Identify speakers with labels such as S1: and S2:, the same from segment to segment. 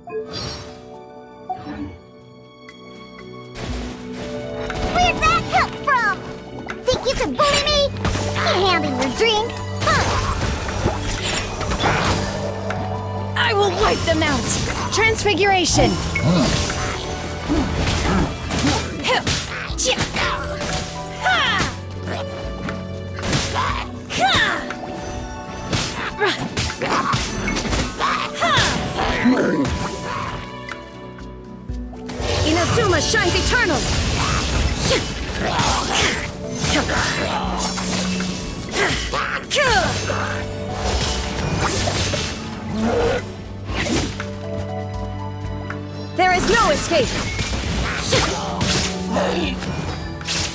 S1: Where'd that come from? Think you can bully me? Can't handle your drink? Huh.
S2: I will wipe them out! Transfiguration! Inazuma shines eternal! There is no escape!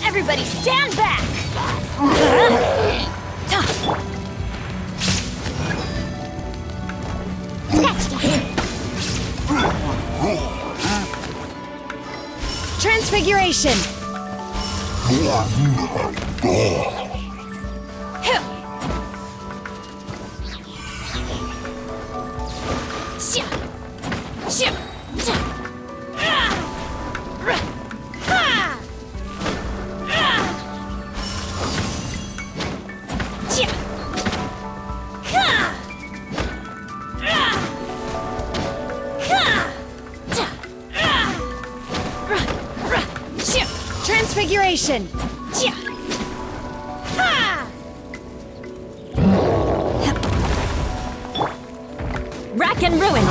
S2: Everybody stand back! Transfiguration! Transfiguration! Rack and ruin!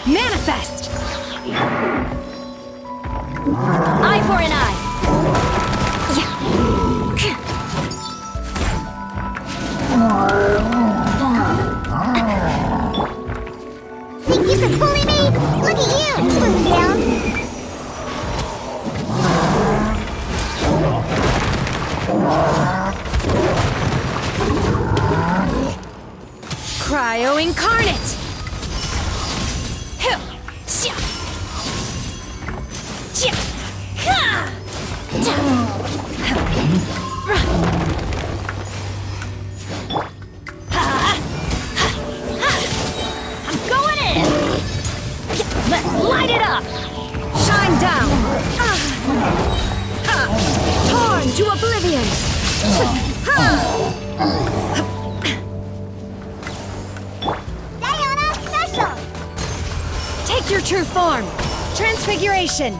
S2: Manifest! Eye for an eye!
S1: Think you can bully me? Look at you, food down.
S2: Cryo incarnate! I'm going in! Let's light it up! Shine down! Torn to oblivion!
S1: Diana special!
S2: Take your true form! Transfiguration!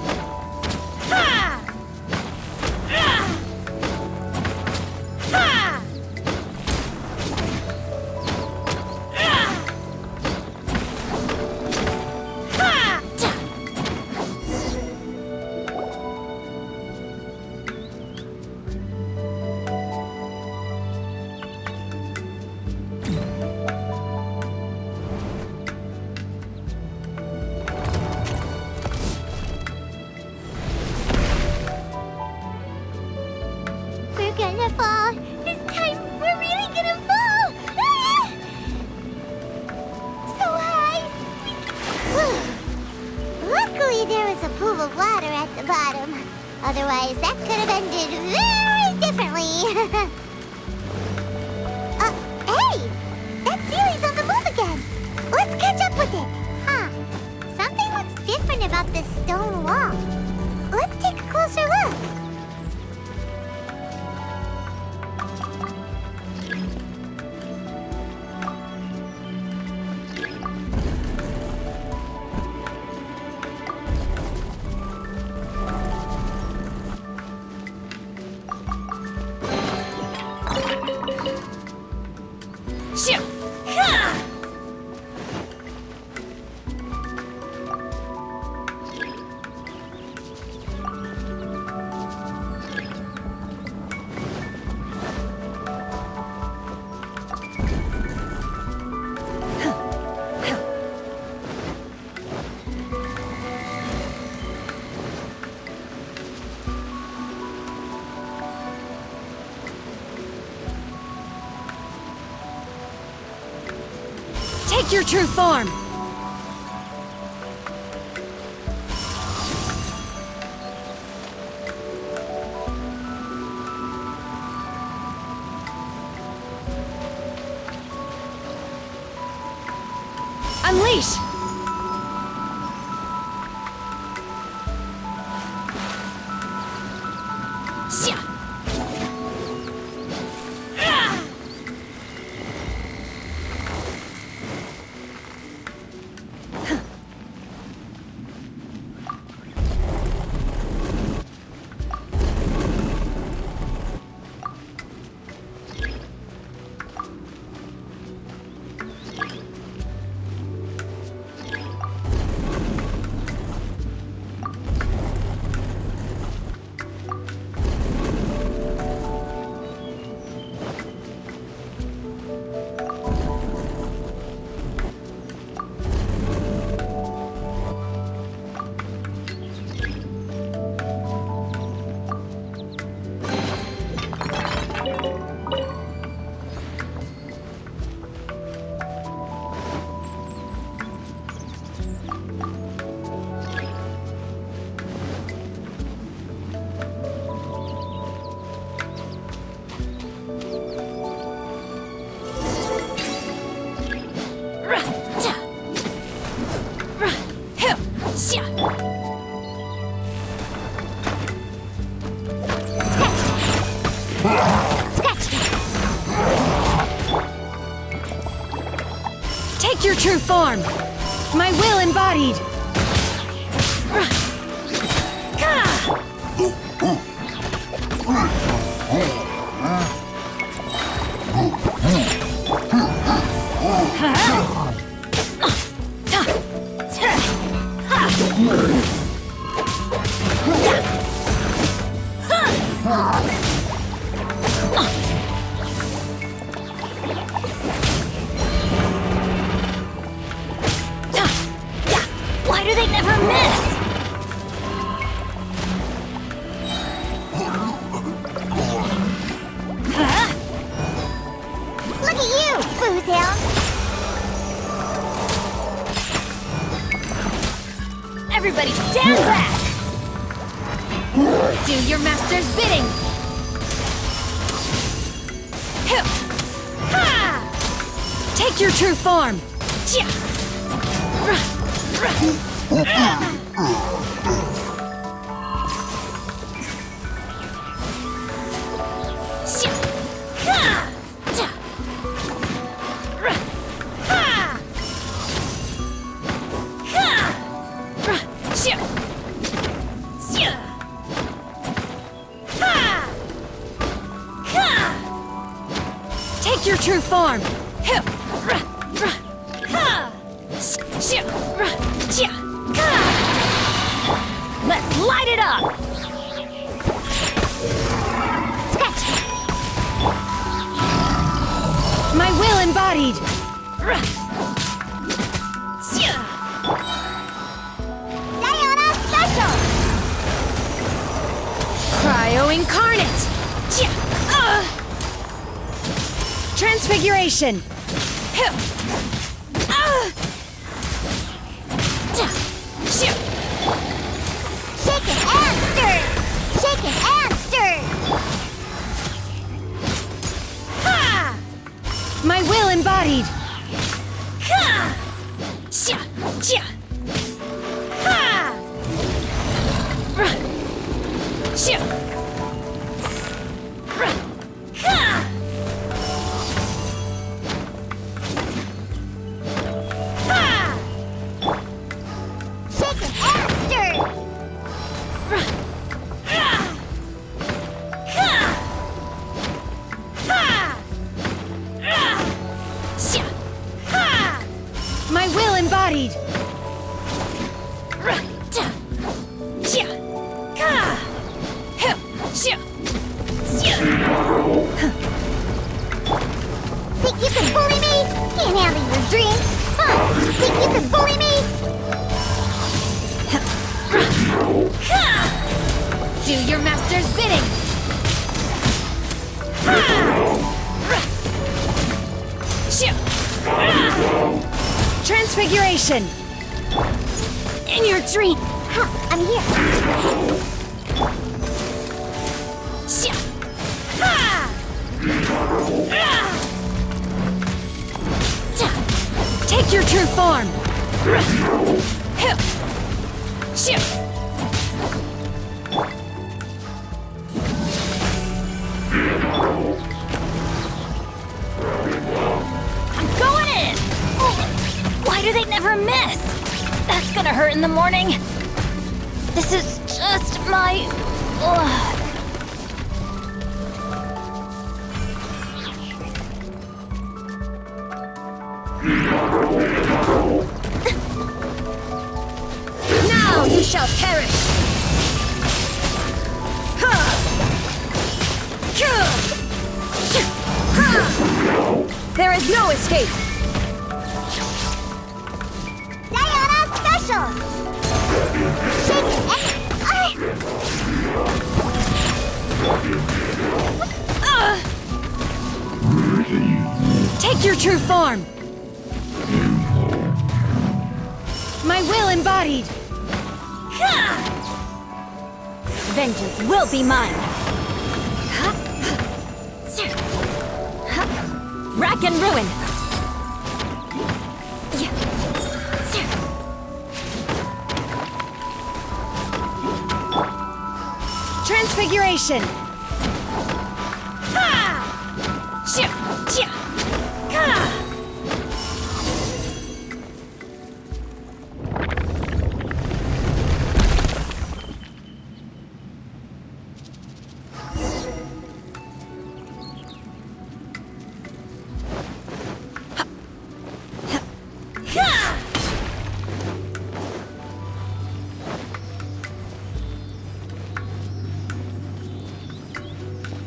S1: We're gonna fall. This time, we're really gonna fall. Ah! So high. Luckily, there was a pool of water at the bottom. Otherwise, that could have ended very differently. Hey! That sealie's on the move again. Let's catch up with it. Huh. Something looks different about this stone wall. Let's take a closer look.
S2: Take your true form! Unleash! Sia! Take your true form! My will embodied! Why do they never miss?
S1: Look at you, Foozhound!
S2: Everybody stand back! Do your master's bidding! Take your true form! Take your true form! Let's light it up!
S1: Scratch!
S2: My will embodied!
S1: Diana Special!
S2: Cryo Incarnate! Transfiguration!
S1: Shaken and stirred! Shaken and stirred!
S2: My will embodied!
S1: Shaken and stirred!
S2: My will embodied!
S1: Think you can bully me? Can't handle your dream? Huh? Think you can bully me?
S2: Do your master's bidding! Transfiguration! In your dream!
S1: Huh, I'm here.
S2: Take your true form! I'm going in! Why do they never miss? That's gonna hurt in the morning. This is just my... Now you shall perish! There is no escape!
S1: Diana Special!
S2: Take your true form! My will embodied! Vengeance will be mine! Rack and ruin! Transfiguration!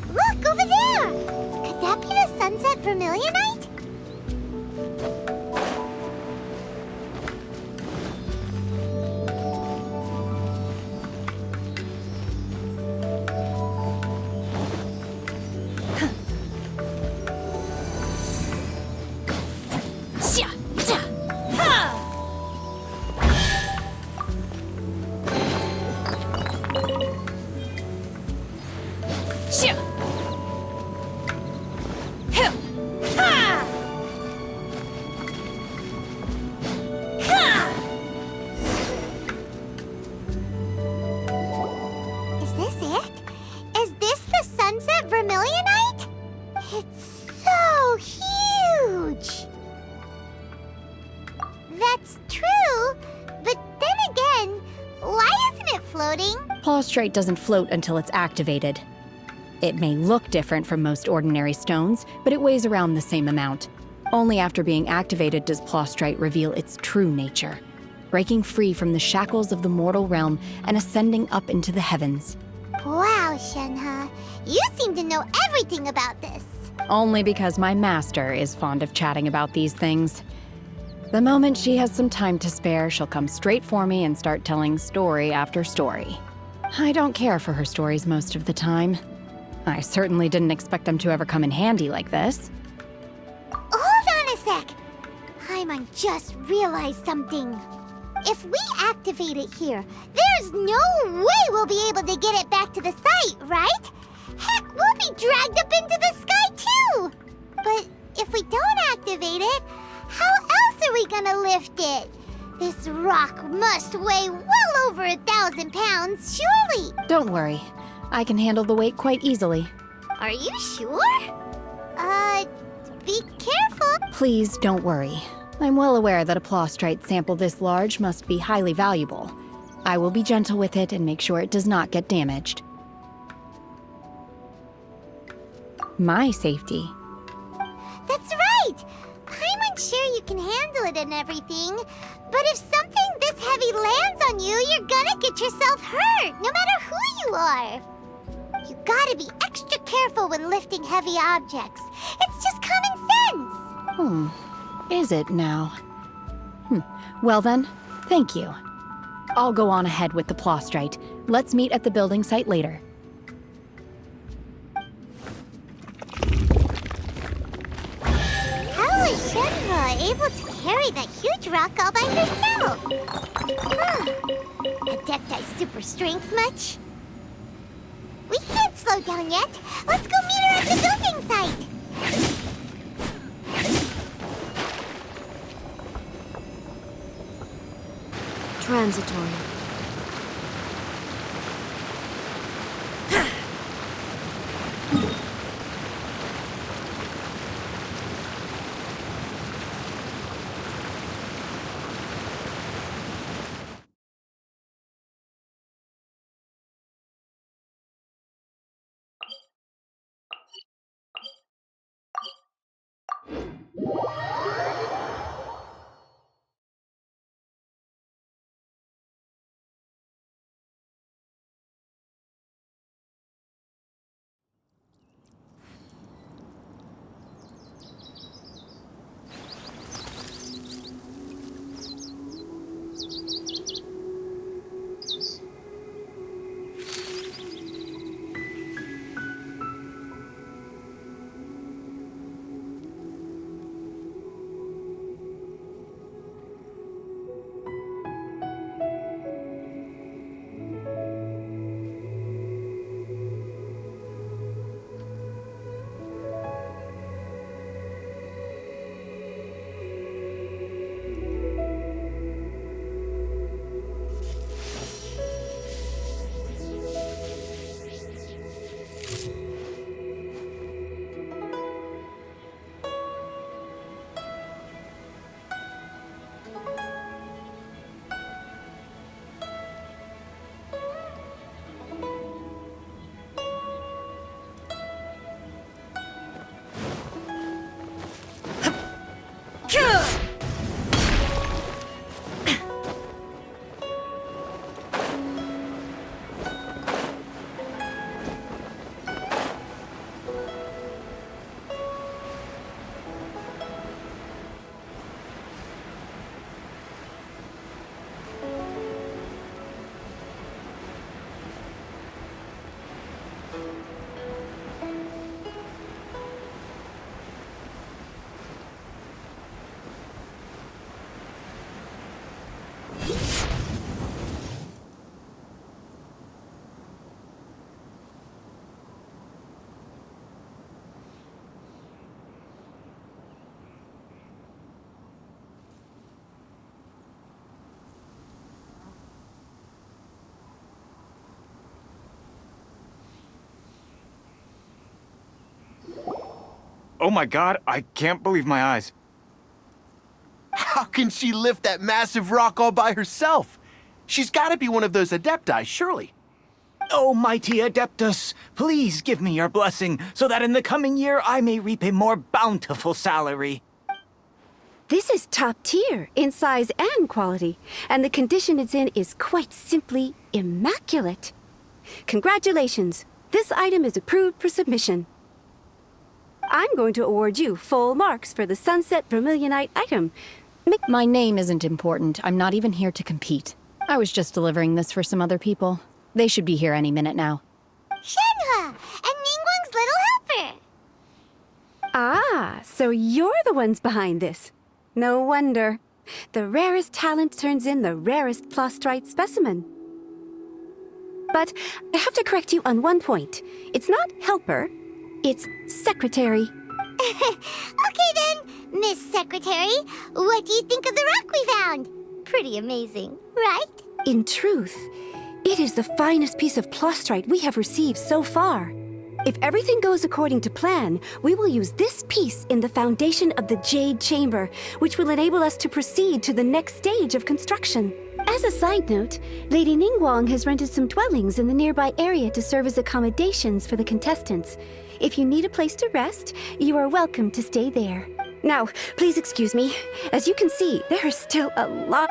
S1: Look, over there! Could that be the sunset vermilionite? Is this it? Is this the sunset vermilionite? It's so huge! That's true, but then again, why isn't it floating?
S2: Plaustrite doesn't float until it's activated. It may look different from most ordinary stones, but it weighs around the same amount. Only after being activated does Plaustrite reveal its true nature, breaking free from the shackles of the mortal realm and ascending up into the heavens.
S1: Wow, Shenhe, you seem to know everything about this.
S2: Only because my master is fond of chatting about these things. The moment she has some time to spare, she'll come straight for me and start telling story after story. I don't care for her stories most of the time. I certainly didn't expect them to ever come in handy like this.
S1: Hold on a sec. Paimon just realized something. If we activate it here, there's no way we'll be able to get it back to the site, right? Heck, we'll be dragged up into the sky too! But if we don't activate it, how else are we gonna lift it? This rock must weigh well over 1,000 pounds, surely!
S2: Don't worry. I can handle the weight quite easily.
S1: Are you sure? Be careful.
S2: Please don't worry. I'm well aware that a Plaustrite sample this large must be highly valuable. I will be gentle with it and make sure it does not get damaged. My safety.
S1: That's right! Paimon's sure you can handle it and everything, but if something this heavy lands on you, you're gonna get yourself hurt, no matter who you are. You gotta be extra careful when lifting heavy objects. It's just common sense.
S2: Is it now? Well then, thank you. I'll go on ahead with the Plaustrite. Let's meet at the building site later.
S1: How was Shenhe able to carry that huge rock all by herself? Adepti super strength much? We can't slow down yet. Let's go meet her at the building site.
S3: transitory.
S4: Oh my god, I can't believe my eyes.
S5: How can she lift that massive rock all by herself? She's got to be one of those adepti, surely.
S6: O mighty Adeptus, please give me your blessing so that in the coming year I may reap a more bountiful salary.
S3: This is top tier in size and quality, and the condition it's in is quite simply immaculate. Congratulations, this item is approved for submission. I'm going to award you full marks for the Sunset Vermilionite item.
S2: My name isn't important. I'm not even here to compete. I was just delivering this for some other people. They should be here any minute now.
S1: Shenhe, and Ningguang's little helper.
S3: Ah, so you're the ones behind this. No wonder. The rarest talent turns in the rarest plastrite specimen. But I have to correct you on one point. It's not helper, it's secretary.
S1: Okay then, Miss Secretary, what do you think of the rock we found? Pretty amazing, right?
S3: In truth, it is the finest piece of plastrite we have received so far. If everything goes according to plan, we will use this piece in the foundation of the Jade Chamber, which will enable us to proceed to the next stage of construction. As a side note, Lady Ningguang has rented some dwellings in the nearby area to serve as accommodations for the contestants. If you need a place to rest, you are welcome to stay there. Now, please excuse me. As you can see, there is still a lot...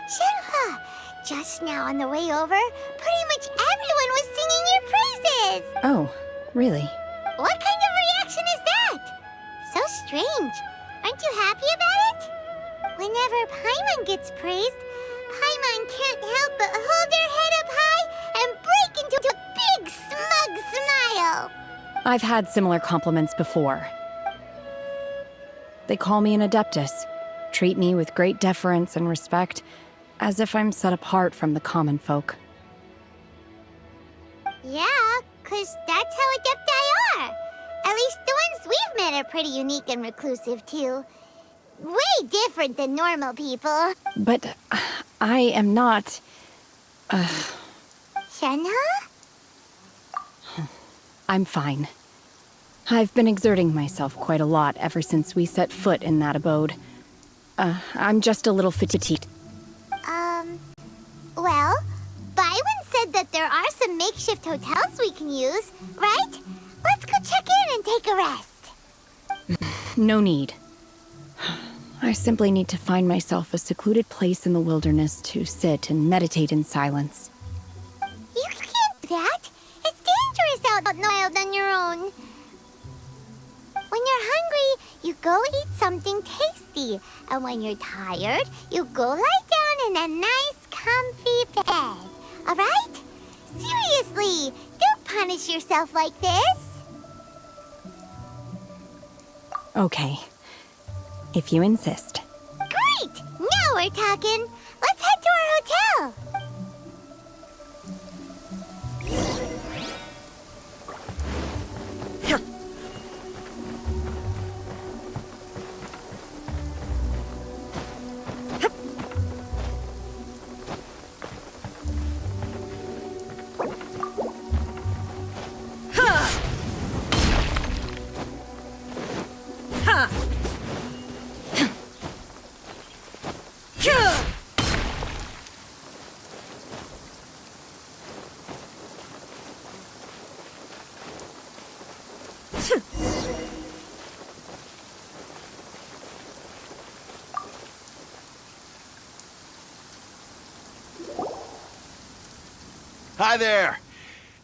S1: Shenhe, just now on the way over, pretty much everyone was singing your praises.
S2: Oh, really?
S1: What kind of reaction is that? So strange. Aren't you happy about it? Whenever Paimon gets praised, Paimon can't help but hold her head up high and break into a big smug smile.
S2: I've had similar compliments before. They call me an Adeptus, treat me with great deference and respect, as if I'm set apart from the common folk.
S1: Yeah, 'cause that's how Adepti are. At least the ones we've met are pretty unique and reclusive, too. way different than normal people.
S2: But I am not.
S1: Shenhe?
S2: I'm fine. I've been exerting myself quite a lot ever since we set foot in that abode. I'm just a little fatigued.
S1: Well, Byron said that there are some makeshift hotels we can use, right? Let's go check in and take a rest.
S2: No need. I simply need to find myself a secluded place in the wilderness to sit and meditate in silence.
S1: You can't do that. It's dangerous out in the wild on your own. When you're hungry, you go eat something tasty. And when you're tired, you go lie down in a nice, comfy bed. All right? Seriously, don't punish yourself like this.
S2: Okay. If you insist.
S1: Great! Now we're talking. Let's head to our hotel.
S5: Hi there.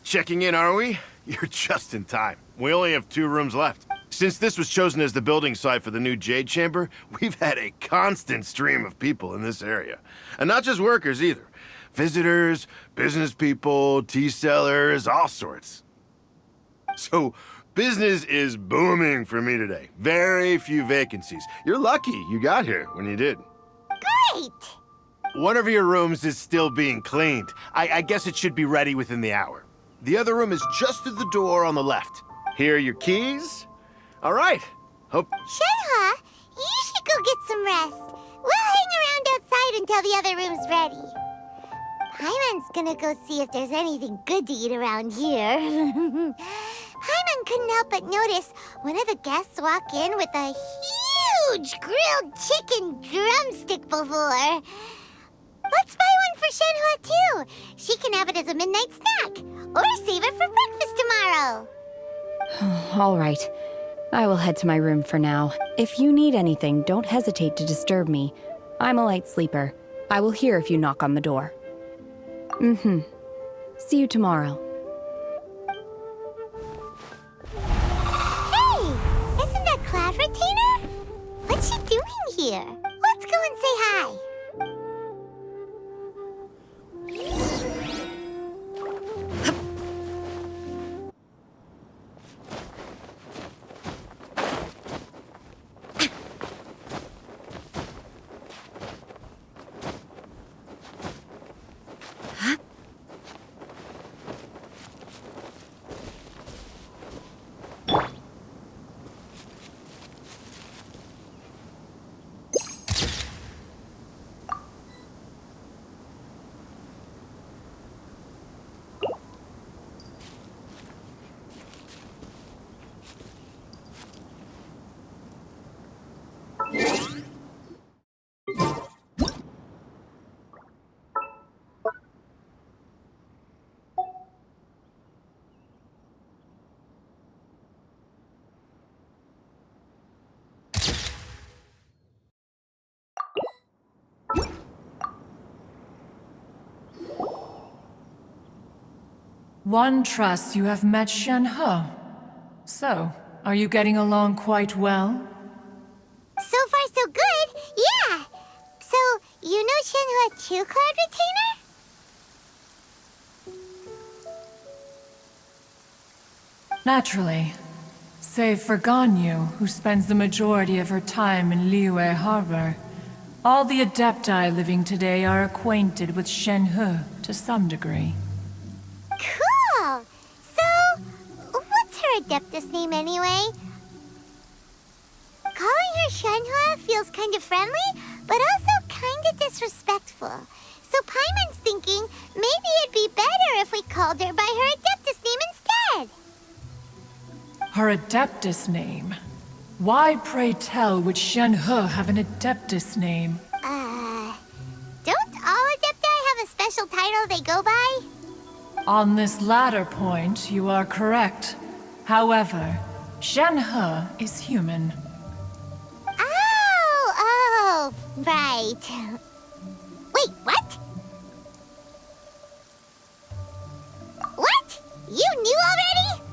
S5: Checking in, are we? You're just in time. We only have 2 rooms left. Since this was chosen as the building site for the new Jade Chamber, we've had a constant stream of people in this area. And not just workers either. Visitors, business people, tea sellers, all sorts. So, business is booming for me today. Very few vacancies. You're lucky you got here when you did.
S1: Great!
S5: One of your rooms is still being cleaned. I guess it should be ready within the hour. The other room is just through the door on the left. Here are your keys. All right. Hope...
S1: Shenhe, you should go get some rest. We'll hang around outside until the other room's ready. Paimon's gonna go see if there's anything good to eat around here. Paimon couldn't help but notice one of the guests walk in with a huge grilled chicken drumstick before. Let's buy one for Shenhe, too. She can have it as a midnight snack. Or save it for breakfast tomorrow.
S2: All right. I will head to my room for now. If you need anything, don't hesitate to disturb me. I'm a light sleeper. I will hear if you knock on the door. See you tomorrow.
S1: Hey! Isn't that Cloud Retainer? What's she doing here? Let's go and say hi.
S7: One trusts you have met Shenhe. So, are you getting along quite well?
S1: So far, so good. Yeah. So, you know Shenhe too, Cloud Retainer?
S7: Naturally. Save for Ganyu, who spends the majority of her time in Liyue Harbor. All the Adepti living today are acquainted with Shenhe to some degree.
S1: Cool. So, what's her Adeptus name anyway? Calling her Shenhe feels kind of friendly, but also kind of disrespectful. So Paimon's thinking maybe it'd be better if we called her by her Adeptus name instead.
S7: Her Adeptus name? Why, pray tell, would Shenhe have an Adeptus name?
S1: Don't all Adepti have a special title they go by?
S7: On this latter point, you are correct. However, Shenhe is human.
S1: Oh, right. Wait, what? What? You knew already?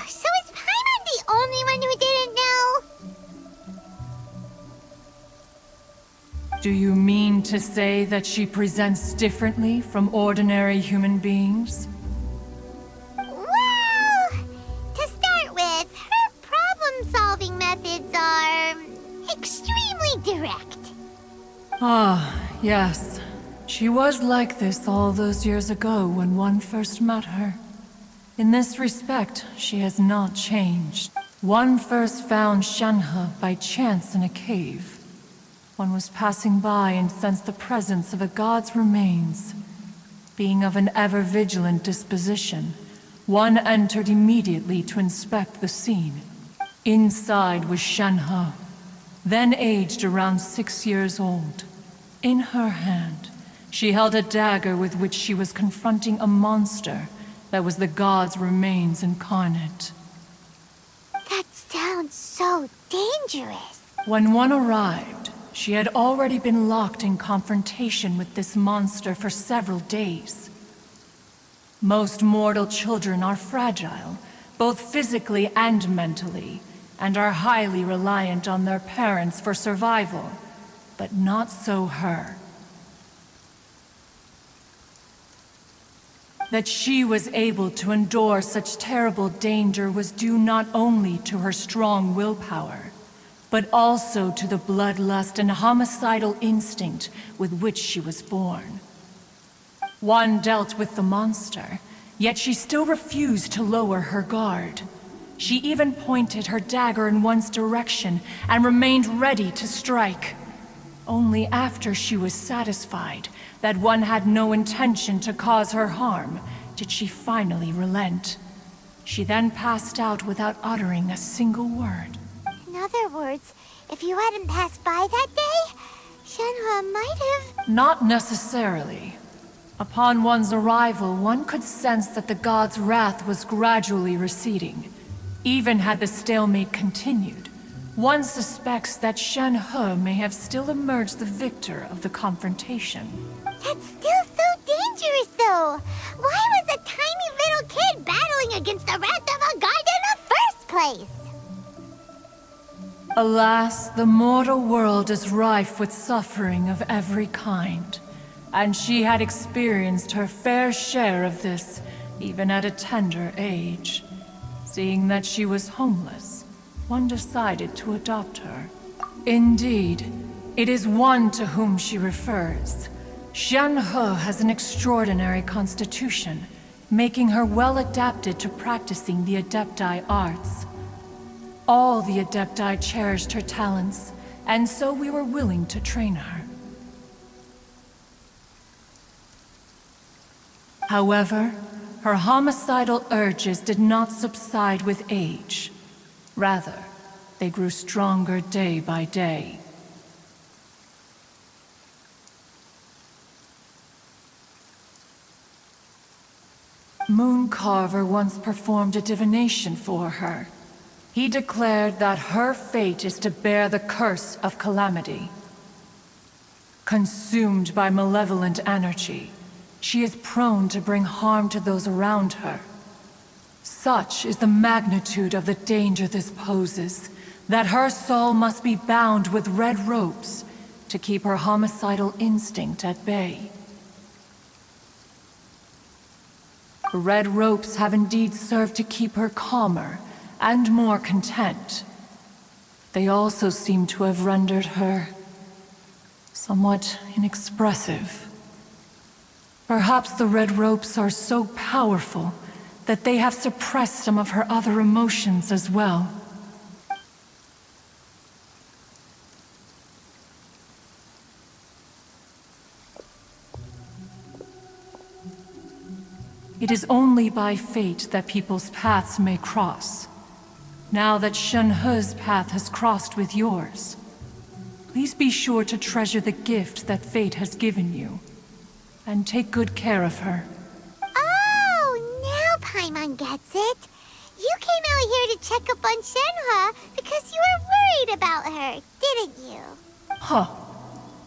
S1: So is Paimon the only one who didn't know?
S7: Do you mean to say that she presents differently from ordinary human beings?
S1: Well, to start with, her problem-solving methods are extremely direct.
S7: Ah, yes. She was like this all those years ago when one first met her. In this respect, she has not changed. One first found Shenhe by chance in a cave. One was passing by and sensed the presence of a god's remains. Being of an ever-vigilant disposition, one entered immediately to inspect the scene. Inside was Shenhe, then aged around 6 years old. In her hand, she held a dagger with which she was confronting a monster that was the god's remains incarnate.
S1: That sounds so dangerous.
S7: When one arrived, she had already been locked in confrontation with this monster for several days. Most mortal children are fragile, both physically and mentally, and are highly reliant on their parents for survival. But not so her. That she was able to endure such terrible danger was due not only to her strong willpower, but also to the bloodlust and homicidal instinct with which she was born. One dealt with the monster, yet she still refused to lower her guard. She even pointed her dagger in one's direction and remained ready to strike. Only after she was satisfied that one had no intention to cause her harm did she finally relent. She then passed out without uttering a single word.
S1: In other words, if you hadn't passed by that day, Shenhe might have...
S7: Not necessarily. Upon one's arrival, one could sense that the god's wrath was gradually receding. Even had the stalemate continued, one suspects that Shenhe may have still emerged the victor of the confrontation.
S1: That's still so dangerous, though. Why was a tiny little kid battling against the wrath of a god in the first place?
S7: Alas, the mortal world is rife with suffering of every kind, and she had experienced her fair share of this, even at a tender age. Seeing that she was homeless, one decided to adopt her. Indeed, it is one to whom she refers. Shenhe has an extraordinary constitution, making her well adapted to practicing the Adepti arts. All the Adepti cherished her talents, and so we were willing to train her. However, her homicidal urges did not subside with age. Rather, they grew stronger day by day. Mooncarver once performed a divination for her. He declared that her fate is to bear the curse of calamity. Consumed by malevolent energy, she is prone to bring harm to those around her. Such is the magnitude of the danger this poses, that her soul must be bound with red ropes to keep her homicidal instinct at bay. The red ropes have indeed served to keep her calmer and more content. They also seem to have rendered her somewhat inexpressive. Perhaps the red ropes are so powerful that they have suppressed some of her other emotions as well. It is only by fate that people's paths may cross. Now that Shenhe's path has crossed with yours, please be sure to treasure the gift that fate has given you, and take good care of her.
S1: Oh, now Paimon gets it. You came out here to check up on Shenhe because you were worried about her, didn't you?
S7: Huh.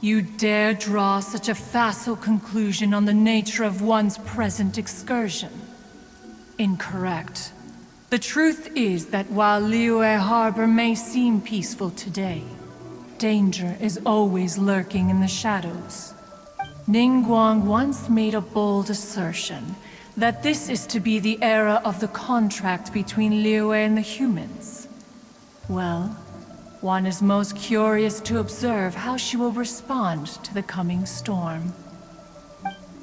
S7: You dare draw such a facile conclusion on the nature of one's present excursion? Incorrect. The truth is that while Liyue Harbor may seem peaceful today, danger is always lurking in the shadows. Ningguang once made a bold assertion that this is to be the era of the contract between Liyue and the humans. Well, one is most curious to observe how she will respond to the coming storm.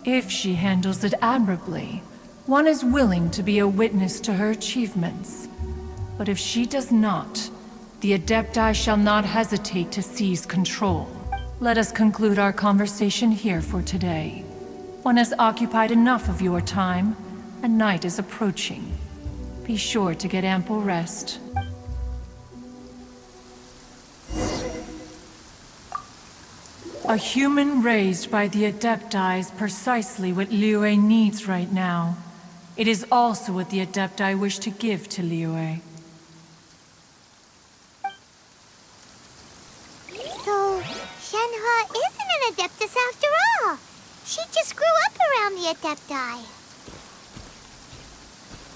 S7: If she handles it admirably, one is willing to be a witness to her achievements. But if she does not, the Adepti shall not hesitate to seize control. Let us conclude our conversation here for today. One has occupied enough of your time, and night is approaching. Be sure to get ample rest. A human raised by the Adepti is precisely what Liyue needs right now. It is also what the Adepti wish to give to Liyue.
S1: So, Shenhe isn't an Adeptus after all. She just grew up around the Adepti.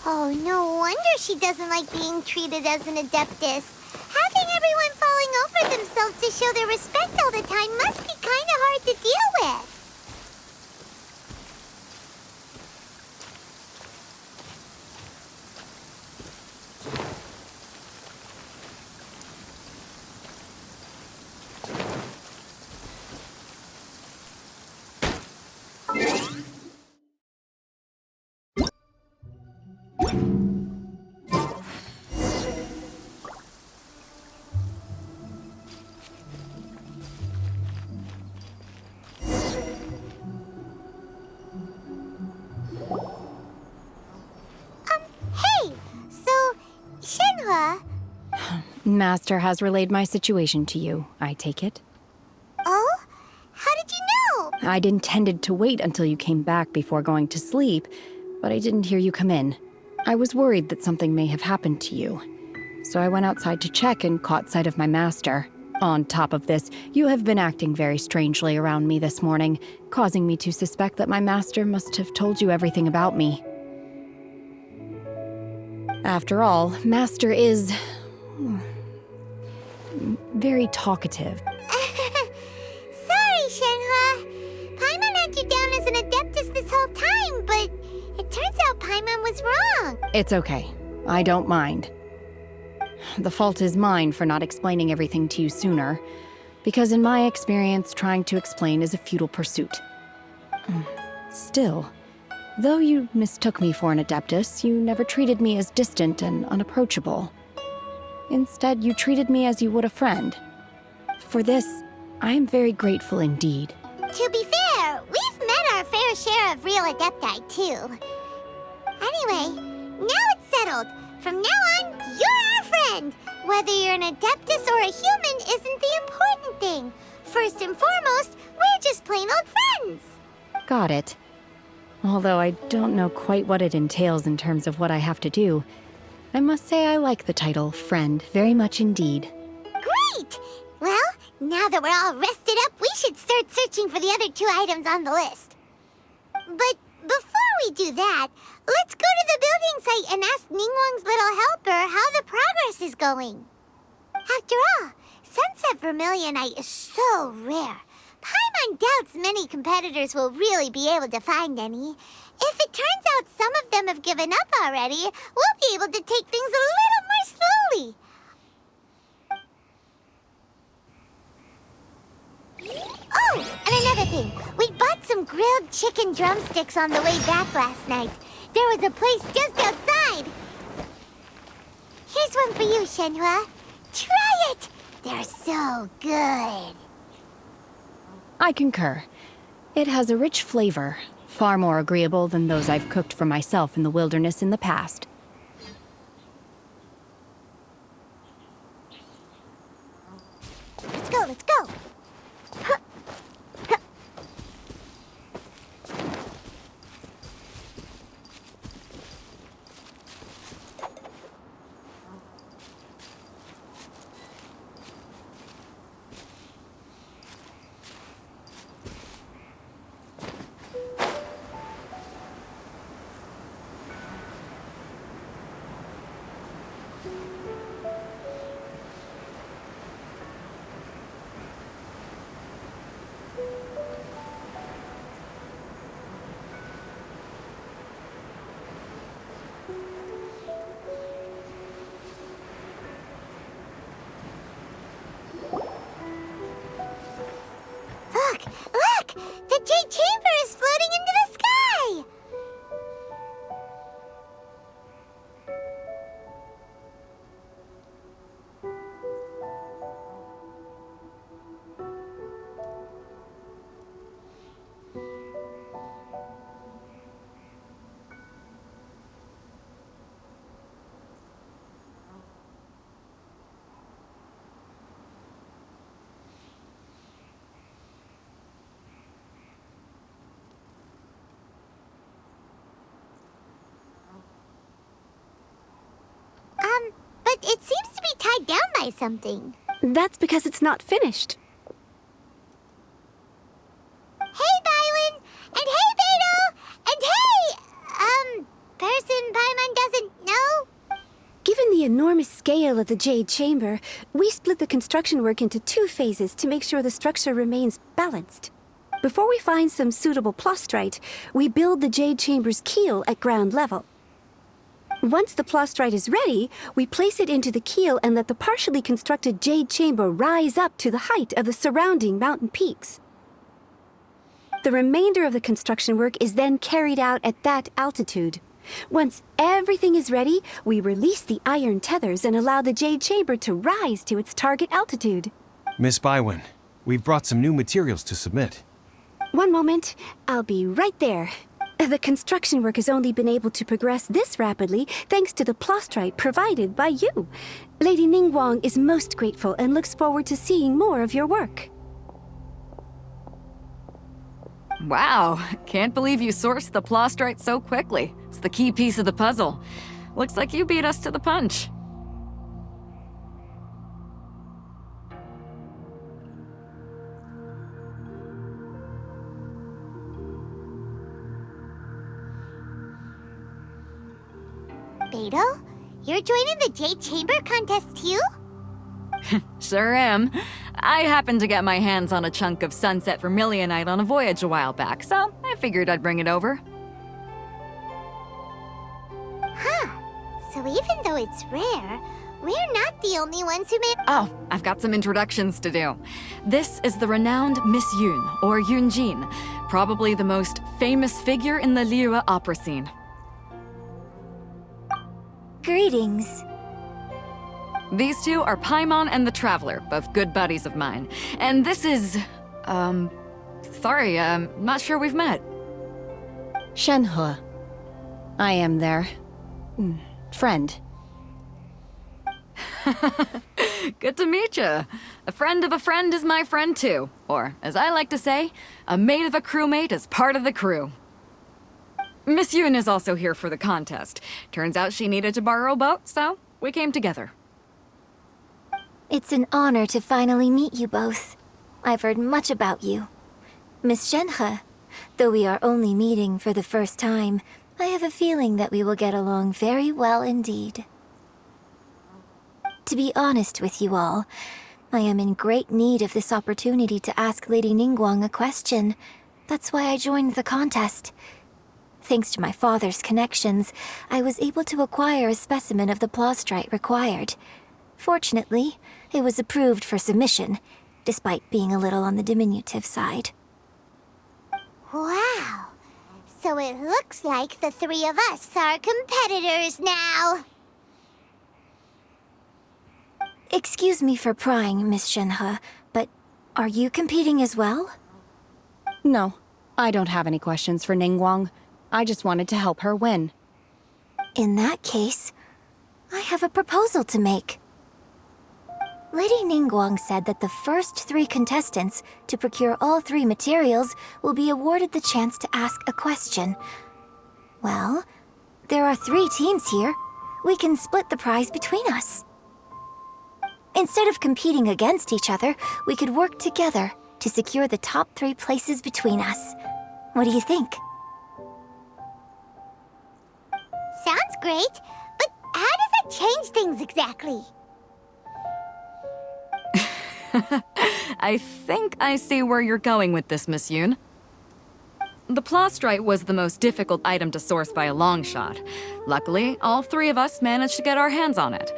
S1: Oh, no wonder she doesn't like being treated as an Adeptus. Having everyone falling over themselves to show their respect all the time must be kind of hard to deal with. Hey! So, Shenhe...
S2: Master has relayed my situation to you, I take it.
S1: Oh? How did you know?
S2: I'd intended to wait until you came back before going to sleep, but I didn't hear you come in. I was worried that something may have happened to you, so I went outside to check and caught sight of my master. On top of this, you have been acting very strangely around me this morning, causing me to suspect that my master must have told you everything about me. After all, Master is... very talkative.
S1: Sorry, Shenhe. Paimon had you down as an Adeptus this whole time, but it turns out Paimon was wrong.
S2: It's okay. I don't mind. The fault is mine for not explaining everything to you sooner, because in my experience, trying to explain is a futile pursuit. Still, though you mistook me for an Adeptus, you never treated me as distant and unapproachable. Instead, you treated me as you would a friend. For this, I am very grateful indeed.
S1: To be fair, we've met our fair share of real Adepti, too. Anyway, now it's settled. From now on, you're our friend. Whether you're an Adeptus or a human isn't the important thing. First and foremost, we're just plain old friends.
S2: Got it. Although I don't know quite what it entails in terms of what I have to do, I must say I like the title friend very much indeed.
S1: Great! Well, now that we're all rested up, we should start searching for the other 2 items on the list. But before we do that, let's go to the building site and ask Ningguang's little helper how the progress is going. After all, Sunset Vermilionite is so rare. Paimon doubts many competitors will really be able to find any. If it turns out some of them have given up already, we'll be able to take things a little more slowly. Oh, and another thing. We bought some grilled chicken drumsticks on the way back last night. There was a place just outside. Here's one for you, Shenhe. Try it! They're so good.
S2: I concur. It has a rich flavor, Far more agreeable than those I've cooked for myself in the wilderness in the past.
S1: Let's go, let's go. Huh. Huh. Look! Look! The Jade Chamber is floating into the sky! But it seems to be tied down by something.
S3: That's because it's not finished.
S1: Hey, Bywin! And hey, Beto! And hey! Person Paimon doesn't know?
S3: Given the enormous scale of the Jade Chamber, we split the construction work into 2 phases to make sure the structure remains balanced. Before we find some suitable plastrite, we build the Jade Chamber's keel at ground level. Once the plastrite is ready, we place it into the keel and let the partially constructed Jade Chamber rise up to the height of the surrounding mountain peaks. The remainder of the construction work is then carried out at that altitude. Once everything is ready, we release the iron tethers and allow the Jade Chamber to rise to its target altitude.
S8: Miss Bywin, we've brought some new materials to submit.
S3: One moment, I'll be right there. The construction work has only been able to progress this rapidly thanks to the plastrite provided by you. Lady Ningguang is most grateful and looks forward to seeing more of your work.
S9: Wow, can't believe you sourced the plastrite so quickly. It's the key piece of the puzzle. Looks like you beat us to the punch.
S1: Beto, you're joining the Jade Chamber contest too?
S9: Sure am. I happened to get my hands on a chunk of sunset vermilionite on a voyage a while back, so I figured I'd bring it over.
S1: Huh. So even though it's rare, we're not the only ones who made...
S9: Oh, I've got some introductions to do. This is the renowned Miss Yoon, or Yoonjin, probably the most famous figure in the Liyue opera scene.
S1: Greetings.
S9: These two are Paimon and the Traveler, both good buddies of mine. And this is... sorry, not sure we've met.
S2: Shenhe. I am their... friend.
S9: Good to meet you. A friend of a friend is my friend too. Or, as I like to say, a mate of a crewmate is part of the crew. Miss Yoon is also here for the contest. Turns out she needed to borrow a boat, so we came together.
S10: It's an honor to finally meet you both. I've heard much about you. Miss Shenhe, though we are only meeting for the first time, I have a feeling that we will get along very well indeed. To be honest with you all, I am in great need of this opportunity to ask Lady Ningguang a question. That's why I joined the contest. Thanks to my father's connections, I was able to acquire a specimen of the plastrite required. Fortunately, it was approved for submission, despite being a little on the diminutive side.
S1: Wow. So it looks like the 3 of us are competitors now.
S10: Excuse me for prying, Miss Shenhe, but are you competing as well?
S2: No, I don't have any questions for Ningguang. I just wanted to help her win.
S10: In that case, I have a proposal to make. Lady Ningguang said that the first 3 contestants to procure all 3 materials will be awarded the chance to ask a question. Well, there are 3 teams here. We can split the prize between us. Instead of competing against each other, we could work together to secure the top 3 places between us. What do you think?
S1: Sounds great, but how does that change things exactly?
S9: I think I see where you're going with this, Miss Yoon. The plastrite was the most difficult item to source by a long shot. Luckily, all 3 of us managed to get our hands on it.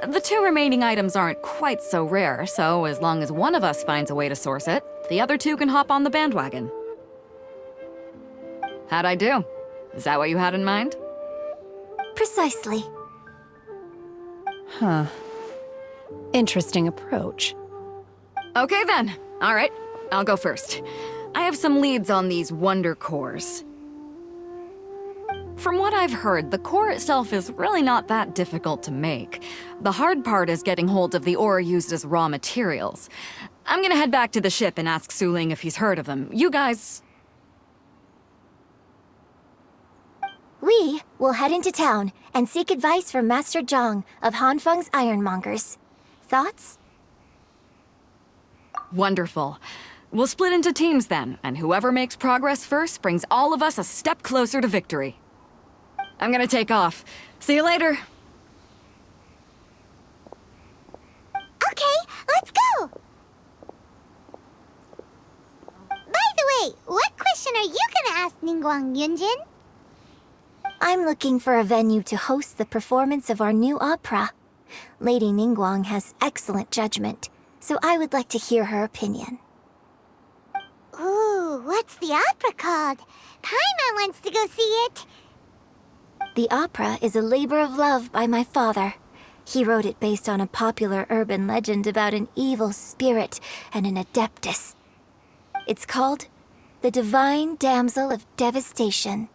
S9: The 2 remaining items aren't quite so rare, so as long as one of us finds a way to source it, the other 2 can hop on the bandwagon. How'd I do? Is that what you had in mind?
S10: Precisely.
S2: Huh. Interesting approach.
S9: Okay then. All right, I'll go first. I have some leads on these wonder cores. From what I've heard, the core itself is really not that difficult to make. The hard part is getting hold of the ore used as raw materials. I'm gonna head back to the ship and ask Su Ling if he's heard of them. You guys...
S10: We will head into town and seek advice from Master Zhang of Hanfeng's Ironmongers. Thoughts?
S9: Wonderful. We'll split into teams then, and whoever makes progress first brings all of us a step closer to victory. I'm gonna take off. See you later.
S1: Okay, let's go! By the way, what question are you gonna ask Ningguang, Yunjin?
S10: I'm looking for a venue to host the performance of our new opera. Lady Ningguang has excellent judgment, so I would like to hear her opinion.
S1: Ooh, what's the opera called? Paimon wants to go see it.
S10: The opera is a labor of love by my father. He wrote it based on a popular urban legend about an evil spirit and an adeptus. It's called The Divine Damsel of Devastation.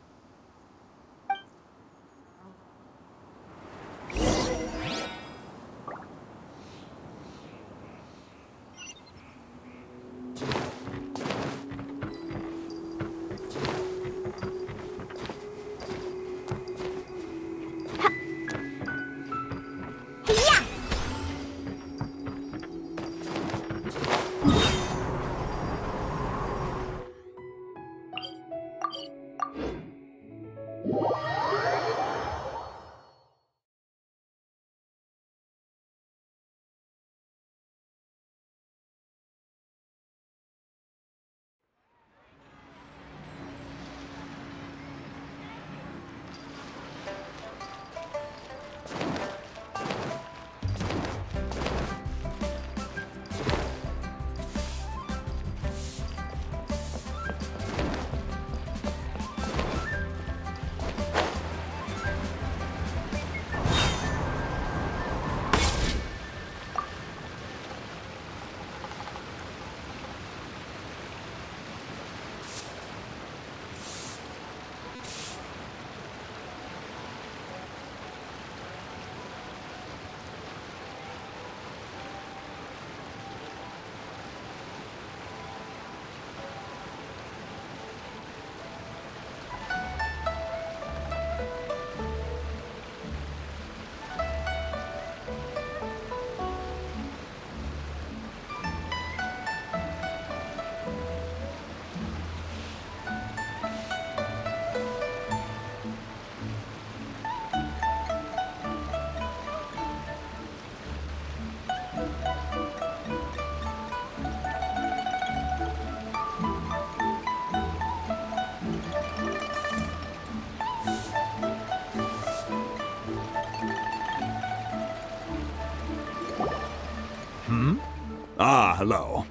S11: Ah, hello.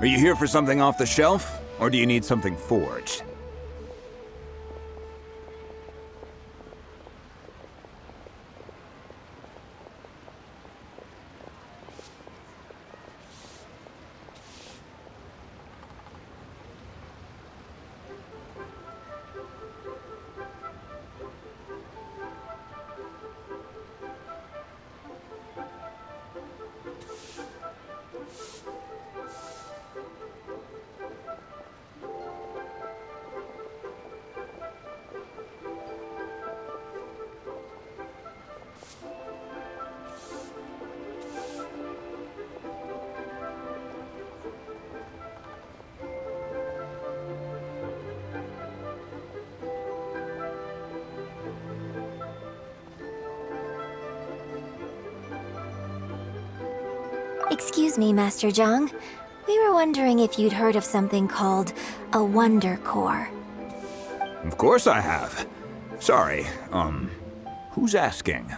S11: Are you here for something off the shelf, or do you need something forged?
S10: Excuse me, Master Zhang. We were wondering if you'd heard of something called a Wonder Core.
S11: Of course I have. Sorry, who's asking?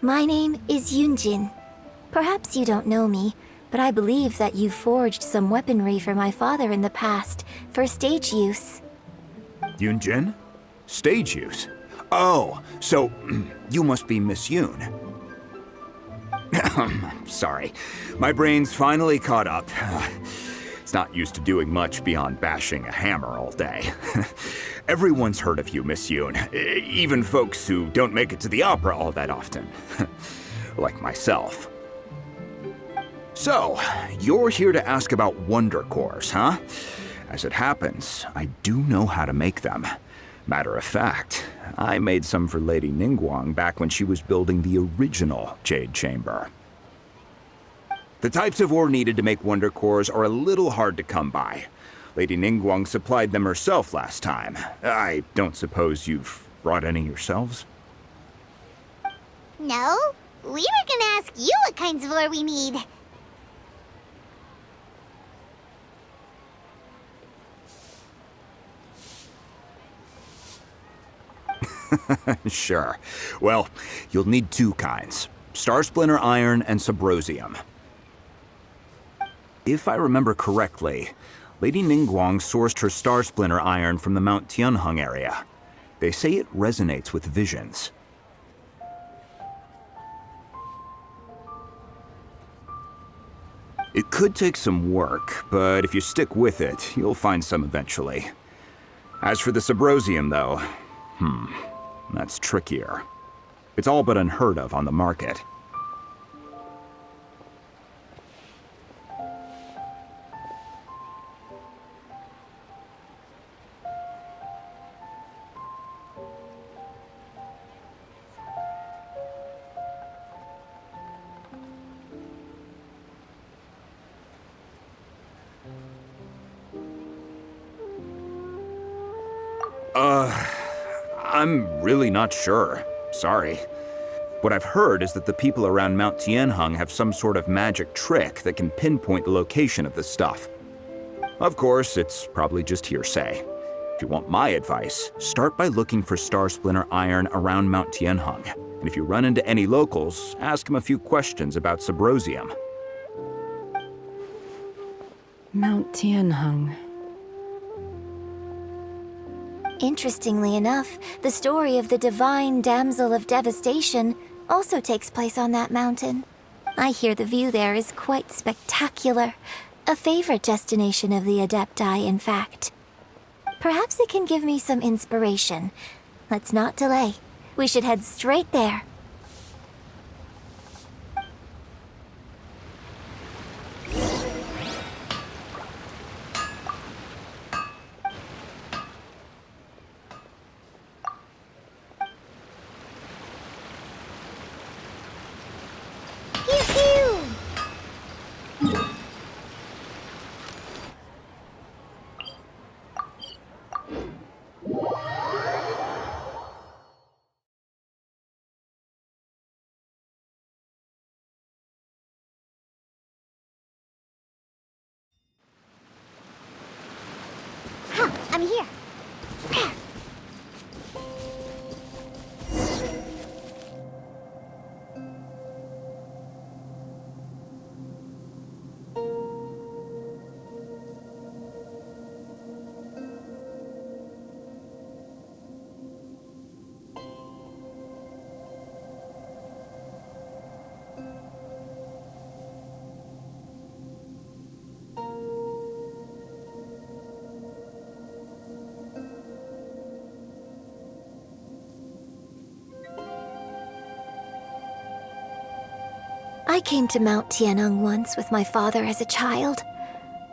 S10: My name is Yunjin. Perhaps you don't know me, but I believe that you forged some weaponry for my father in the past, for stage use.
S11: Yunjin? Stage use? Oh, so you must be Miss Yoon. Sorry, my brain's finally caught up. It's not used to doing much beyond bashing a hammer all day. Everyone's heard of you, Miss Yoon, even folks who don't make it to the opera all that often. Like myself. So, you're here to ask about Wonder Cores, huh? As it happens, I do know how to make them. Matter of fact, I made some for Lady Ningguang back when she was building the original Jade Chamber. The types of ore needed to make Wonder Cores are a little hard to come by. Lady Ningguang supplied them herself last time. I don't suppose you've brought any yourselves?
S1: No, we were gonna ask you what kinds of ore we need.
S11: Sure. Well, you'll need two kinds. Star Splinter Iron and Subrosium. If I remember correctly, Lady Ningguang sourced her Star Splinter Iron from the Mount Tianheng area. They say it resonates with visions. It could take some work, but if you stick with it, you'll find some eventually. As for the Subrosium, though, that's trickier. It's all but unheard of on the market. I'm really not sure. Sorry. What I've heard is that the people around Mount Tianheng have some sort of magic trick that can pinpoint the location of the stuff. Of course, it's probably just hearsay. If you want my advice, start by looking for Star Splinter Iron around Mount Tianheng. And if you run into any locals, ask them a few questions about Subrosium.
S2: Mount Tianheng.
S10: Interestingly enough, the story of the divine damsel of devastation also takes place on that mountain. I hear the view there is quite spectacular. A favorite destination of the Adepti, in fact. Perhaps it can give me some inspiration. Let's not delay. We should head straight there.
S1: I'm here.
S10: I came to Mount Tianheng once with my father as a child.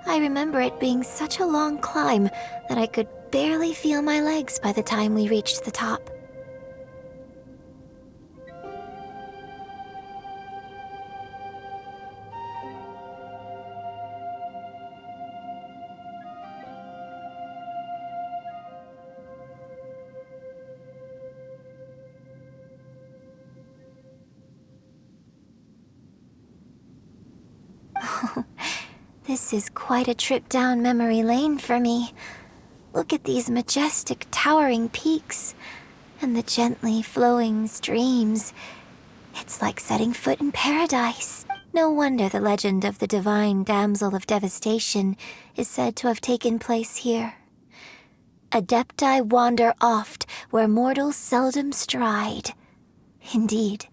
S10: I remember it being such a long climb that I could barely feel my legs by the time we reached the top. This is quite a trip down memory lane for me. Look at these majestic, towering peaks, and the gently flowing streams. It's like setting foot in paradise. No wonder the legend of the divine damsel of devastation is said to have taken place here. Adepti wander oft where mortals seldom stride. Indeed,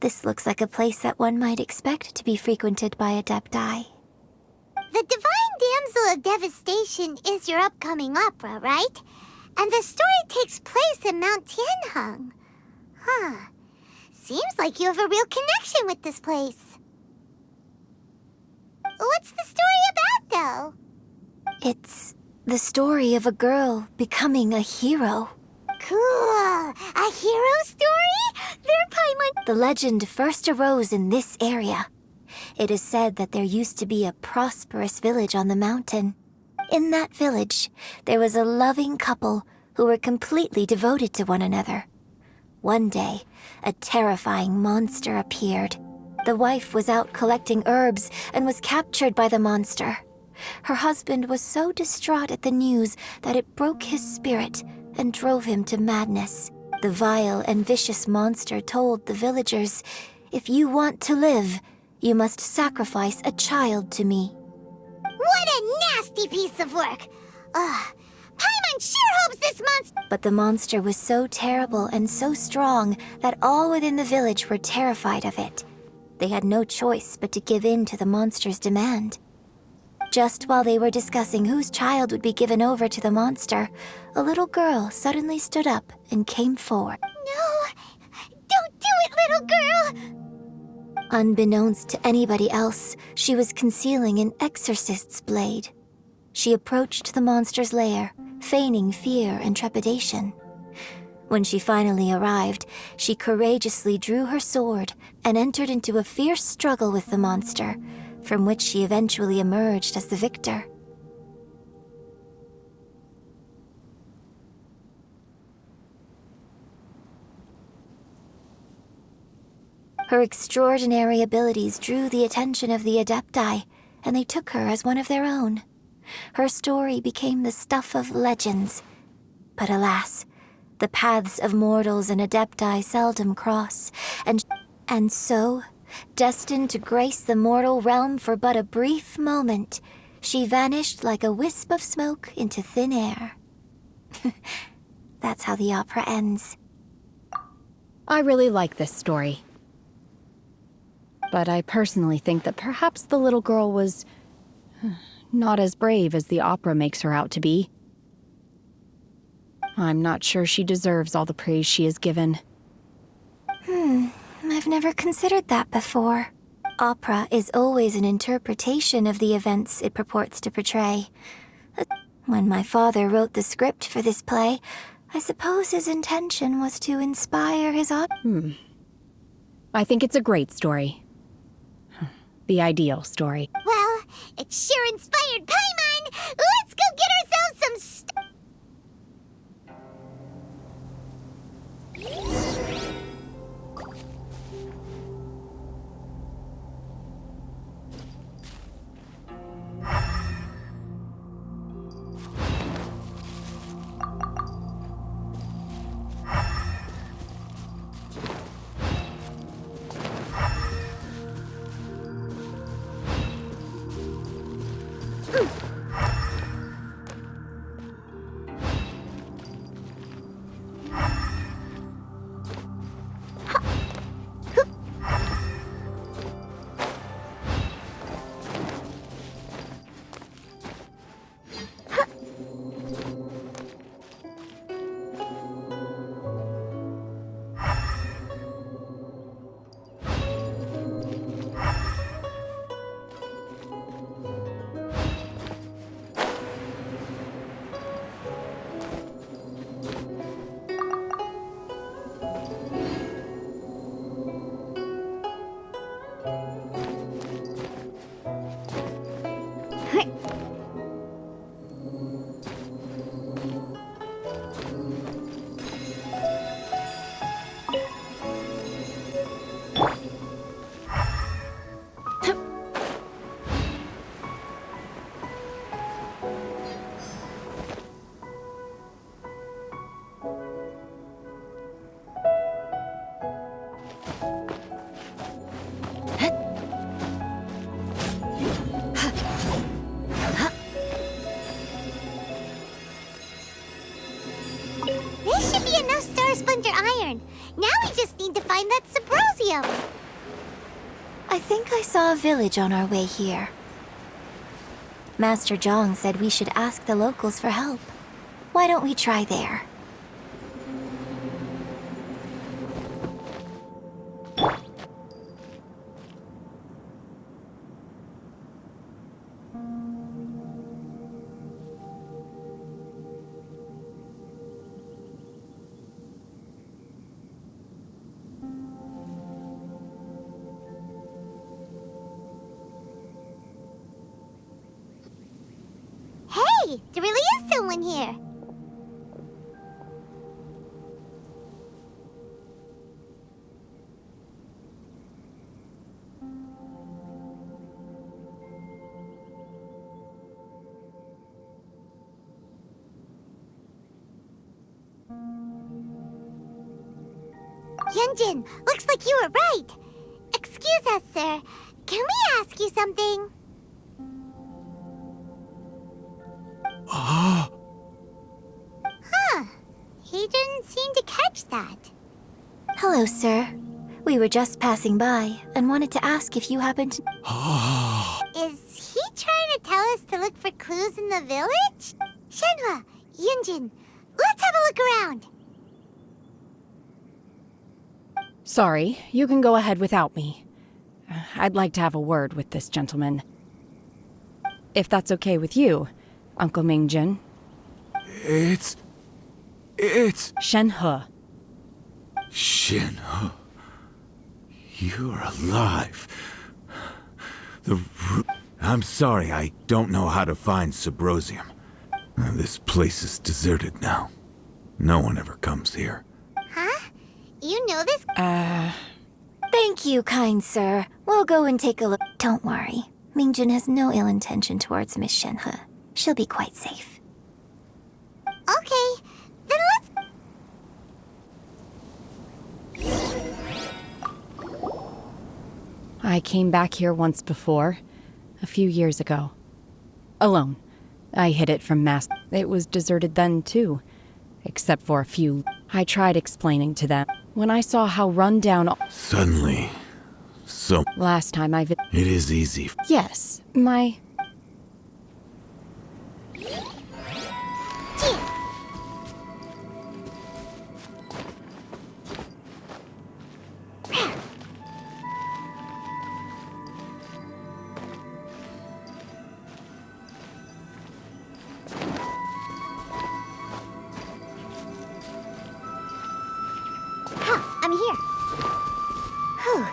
S10: this looks like a place that one might expect to be frequented by Adepti.
S1: The Divine Damsel of Devastation is your upcoming opera, right? And the story takes place in Mount Tianheng. Huh. Seems like you have a real connection with this place. What's the story about, though?
S10: It's the story of a girl becoming a hero.
S1: Cool. A hero story? They're Paimon.
S10: The legend first arose in this area. It is said that there used to be a prosperous village on the mountain. In that village, there was a loving couple who were completely devoted to one another. One day, a terrifying monster appeared. The wife was out collecting herbs and was captured by the monster. Her husband was so distraught at the news that it broke his spirit and drove him to madness. The vile and vicious monster told the villagers, "If you want to live, you must sacrifice a child to me."
S1: What a nasty piece of work! Paimon sure hopes this monster...
S10: But the monster was so terrible and so strong that all within the village were terrified of it. They had no choice but to give in to the monster's demand. Just while they were discussing whose child would be given over to the monster, a little girl suddenly stood up and came forward.
S1: No! Don't do it, little girl!
S10: Unbeknownst to anybody else, she was concealing an exorcist's blade. She approached the monster's lair, feigning fear and trepidation. When she finally arrived, she courageously drew her sword and entered into a fierce struggle with the monster, from which she eventually emerged as the victor. Her extraordinary abilities drew the attention of the Adepti, and they took her as one of their own. Her story became the stuff of legends. But alas, the paths of mortals and Adepti seldom cross, and so, destined to grace the mortal realm for but a brief moment, she vanished like a wisp of smoke into thin air. That's how the opera ends.
S2: I really like this story. But I personally think that perhaps the little girl was not as brave as the opera makes her out to be. I'm not sure she deserves all the praise she is given.
S10: I've never considered that before. Opera is always an interpretation of the events it purports to portray. When my father wrote the script for this play, I suppose his intention was to inspire his audience.
S2: I think it's a great story. The ideal story.
S1: Well, it sure inspired Paimon! Let's go get ourselves some splinter iron. Now we just need to find that Subrosium.
S10: I think I saw a village on our way here. Master Zhang said we should ask the locals for help. Why don't we try there?
S1: Hey, there really is someone here. Yunjin, looks like you were right. Excuse us, sir. Can we ask you something? Huh. He didn't seem to catch that.
S10: Hello, sir. We were just passing by and wanted to ask if you happened to...
S1: Is he trying to tell us to look for clues in the village? Shenhe, Yunjin, let's have a look around.
S2: Sorry, you can go ahead without me. I'd like to have a word with this gentleman. If that's okay with you, Uncle Mingjin.
S12: It's...
S2: Shenhe.
S12: Shenhe. You're alive. I'm sorry, I don't know how to find Subrosium. This place is deserted now. No one ever comes here.
S1: Huh? You know this?
S10: Thank you, kind sir. We'll go and take a look. Don't worry. Mingjin has no ill intention towards Miss Shenhe. She'll be quite safe.
S1: Okay, then let's...
S2: I came back here once before, a few years ago. Alone. I hid it from mass. It was deserted then, too. Except for a few. I tried explaining to them. When I saw how run down...
S12: Suddenly, so...
S2: Last time I...
S12: It is easy.
S2: Yes, my...
S1: I'm here. Whew.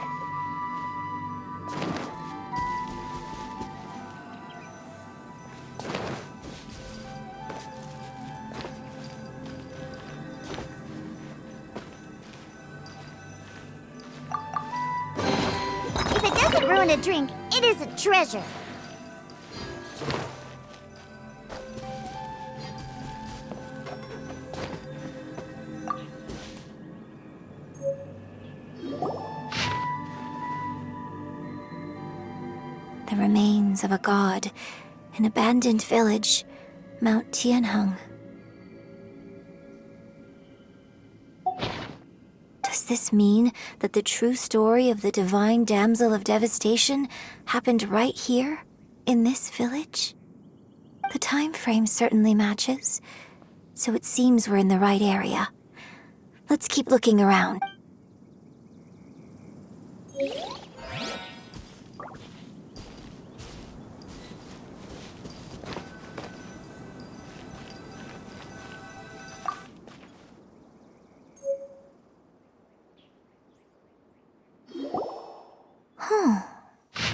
S1: If it doesn't ruin a drink, it is a treasure.
S10: The remains of a god, an abandoned village, Mount Tianheng. Does this mean that the true story of the divine damsel of devastation happened right here, in this village? The time frame certainly matches, so it seems we're in the right area. Let's keep looking around.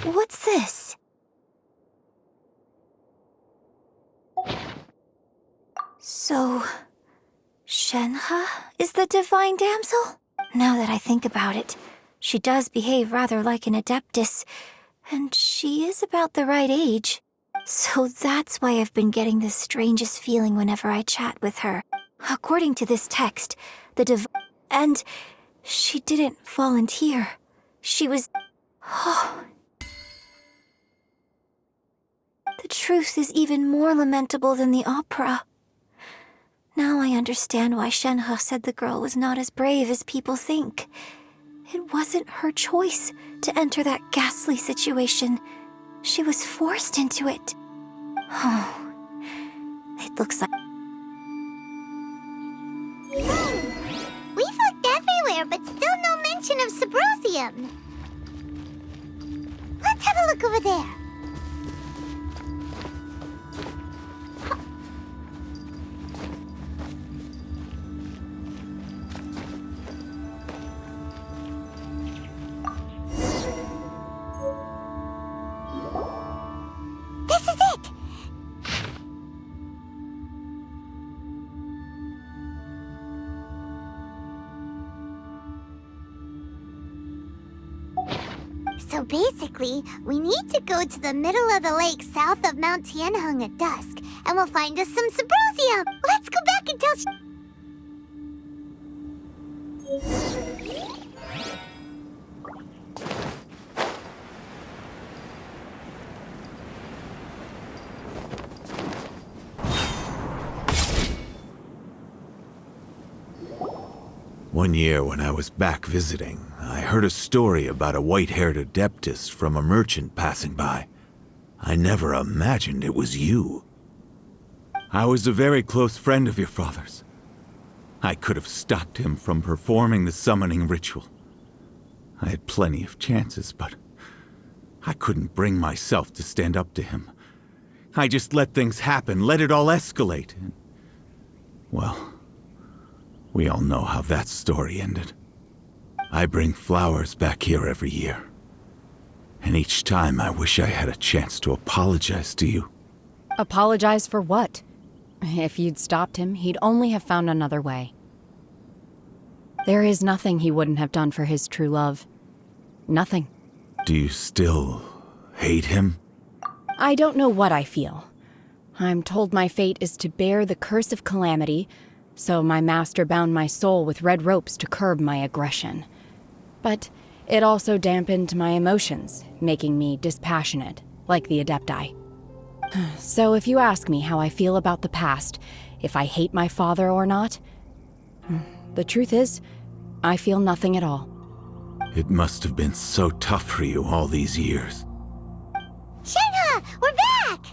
S10: What's this? So, Shenhe is the divine damsel? Now that I think about it, she does behave rather like an adeptus, and she is about the right age. So that's why I've been getting the strangest feeling whenever I chat with her. According to this text, and she didn't volunteer. She was... Oh. The truth is even more lamentable than the opera. Now I understand why Shenhe said the girl was not as brave as people think. It wasn't her choice to enter that ghastly situation. She was forced into it. Oh, it looks like...
S1: We've looked everywhere, but still no mention of Subrosium. Let's have a look over there. This is it! So basically, we need to go to the middle of the lake south of Mount Tianheng at dusk, and we'll find us some Subrosium. Let's go back and tell
S12: One year when I was back visiting, I heard a story about a white-haired adeptus from a merchant passing by. I never imagined it was you. I was a very close friend of your father's. I could have stopped him from performing the summoning ritual. I had plenty of chances, but I couldn't bring myself to stand up to him. I just let things happen, let it all escalate. And, well, we all know how that story ended. I bring flowers back here every year. And each time I wish I had a chance to apologize to you.
S2: Apologize for what? If you'd stopped him, he'd only have found another way. There is nothing he wouldn't have done for his true love. Nothing.
S12: Do you still hate him?
S2: I don't know what I feel. I'm told my fate is to bear the curse of calamity, so my master bound my soul with red ropes to curb my aggression. But it also dampened my emotions, making me dispassionate, like the Adepti. So if you ask me how I feel about the past, if I hate my father or not, the truth is, I feel nothing at all.
S12: It must have been so tough for you all these years.
S1: Shenhe, we're back!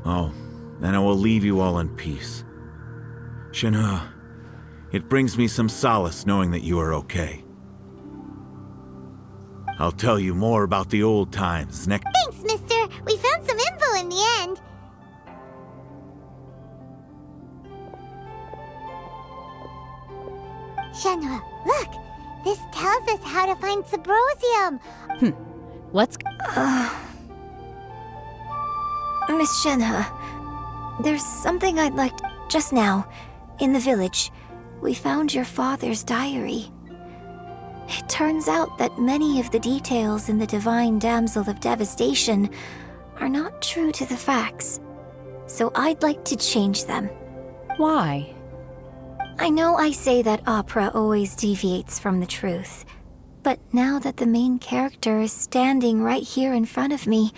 S12: Oh, then I will leave you all in peace. Shenhe, it brings me some solace knowing that you are okay. I'll tell you more about the old times next—
S1: Thanks, mister. We found some info in the end. Shenhe, look! This tells us how to find Subrosium.
S2: Let's...
S10: Miss Shenhe, there's something I'd like to... Just now, in the village, we found your father's diary. It turns out that many of the details in the Divine Damsel of Devastation are not true to the facts. So I'd like to change them.
S2: Why?
S10: I know I say that opera always deviates from the truth, but now that the main character is standing right here in front of me,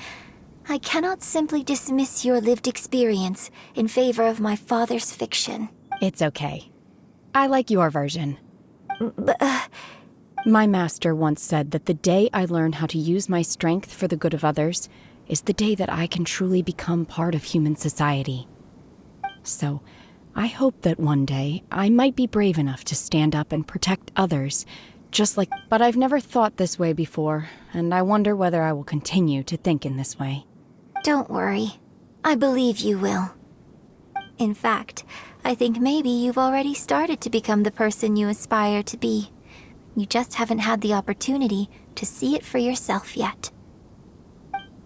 S10: I cannot simply dismiss your lived experience in favor of my father's fiction.
S2: It's okay. I like your version.
S10: But,
S2: My master once said that the day I learn how to use my strength for the good of others is the day that I can truly become part of human society. So, I hope that one day I might be brave enough to stand up and protect others, just like... But I've never thought this way before, and I wonder whether I will continue to think in this way.
S10: don't worry. I believe you will. In fact, I think maybe you've already started to become the person you aspire to be. You just haven't had the opportunity to see it for yourself yet.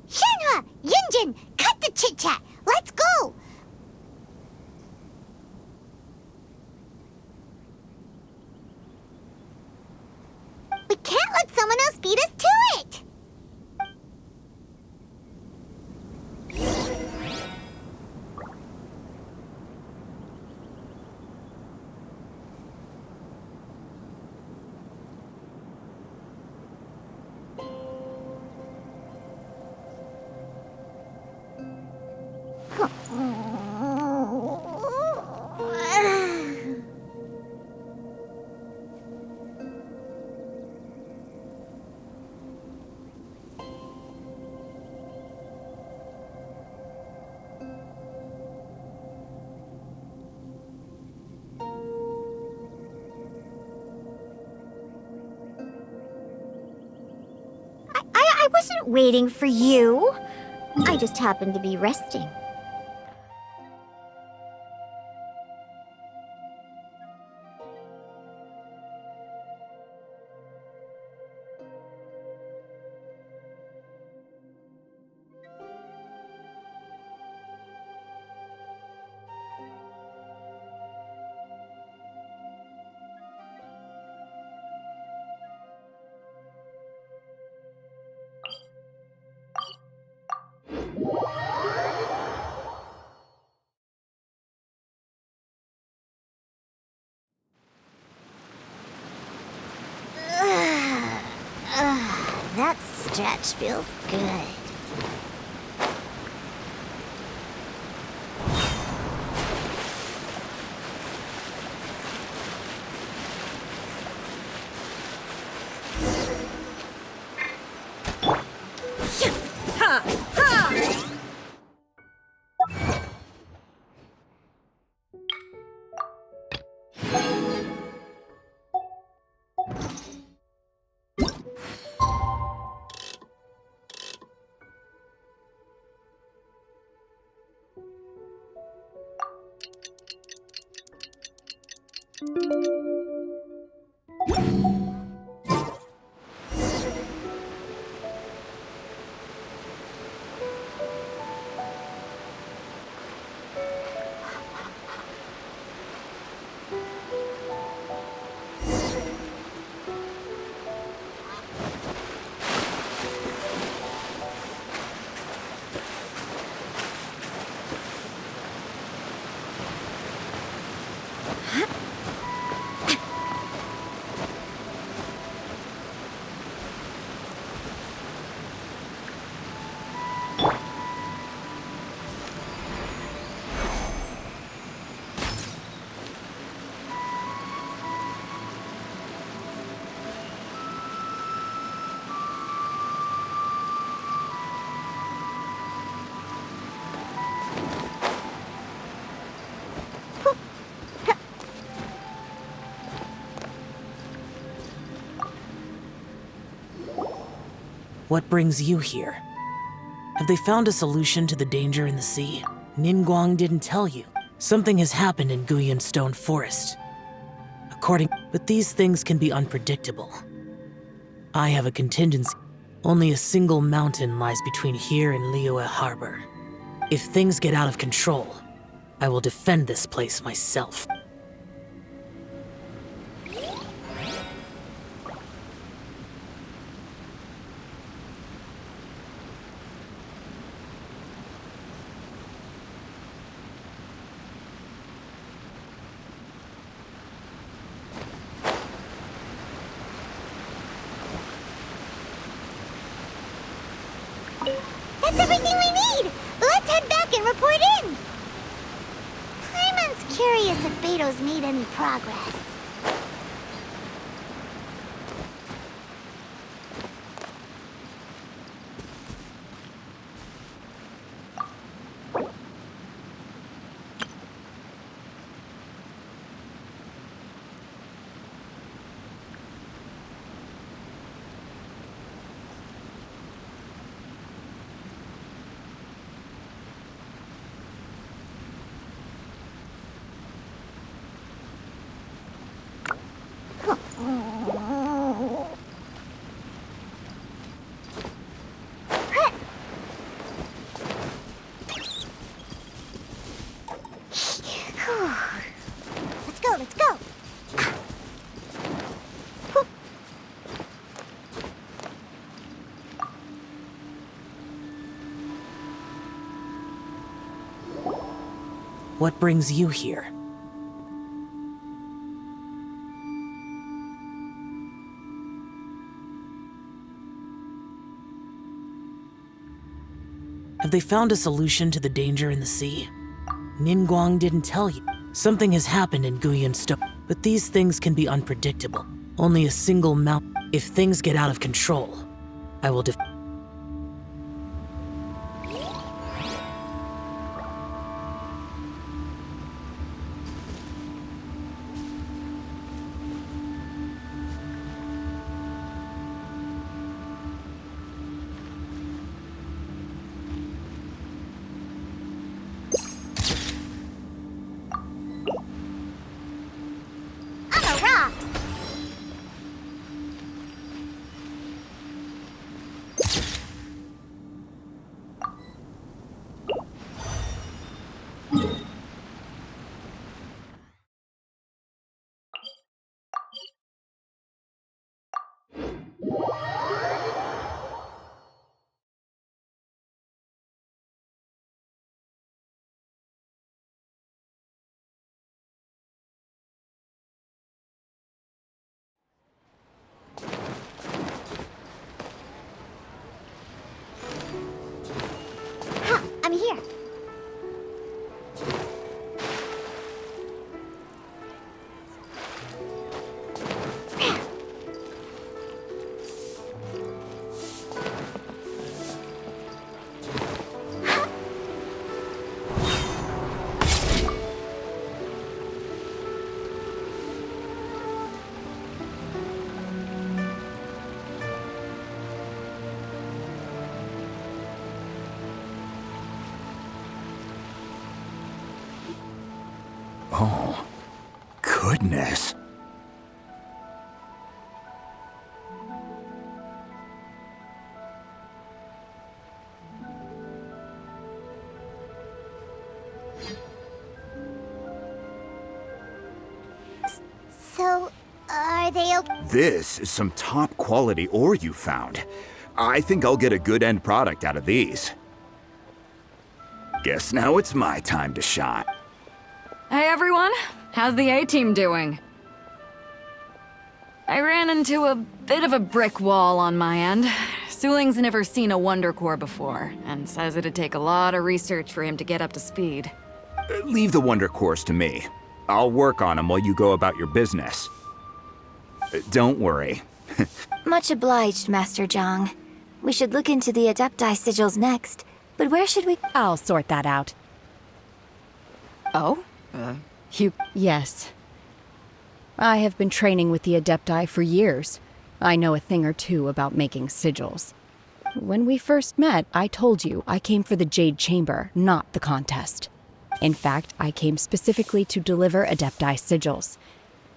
S1: Shenhe! Yunjin! Cut the chit-chat! Let's go! We can't let someone else beat us to it! wasn't waiting for you. I just happened to be resting. That stretch feels good.
S13: What brings you here? Have they found a solution to the danger in the sea? Ningguang didn't tell you. Something has happened in Guyan Stone Forest. But these things can be unpredictable. I have a contingency. Only a single mountain lies between here and Liyue Harbor. If things get out of control, I will defend this place myself.
S1: That's everything we need! Let's head back and report in! Paimon's curious if Beto's made any progress. Let's go!
S13: What brings you here? Have they found a solution to the danger in the sea? Ningguang didn't tell you. Something has happened in Guyan Stone, but these things can be unpredictable. Only a single mountain. If things get out of control, I will
S11: Oh, goodness.
S1: So, are they okay?
S11: This is some top quality ore you found. I think I'll get a good end product out of these. Guess now it's my time to shine.
S9: Hey everyone, how's the A-team doing? I ran into a bit of a brick wall on my end. Suling's never seen a Wonder Core before, and says it'd take a lot of research for him to get up to speed.
S11: Leave the Wonder Cores to me. I'll work on them while you go about your business. Don't worry.
S10: Much obliged, Master Zhang. We should look into the Adepti sigils next, but where should we—
S2: I'll sort that out.
S9: Oh?
S2: Yes. I have been training with the Adepti for years. I know a thing or two about making sigils. When we first met, I told you I came for the Jade Chamber, not the contest. In fact, I came specifically to deliver Adepti sigils.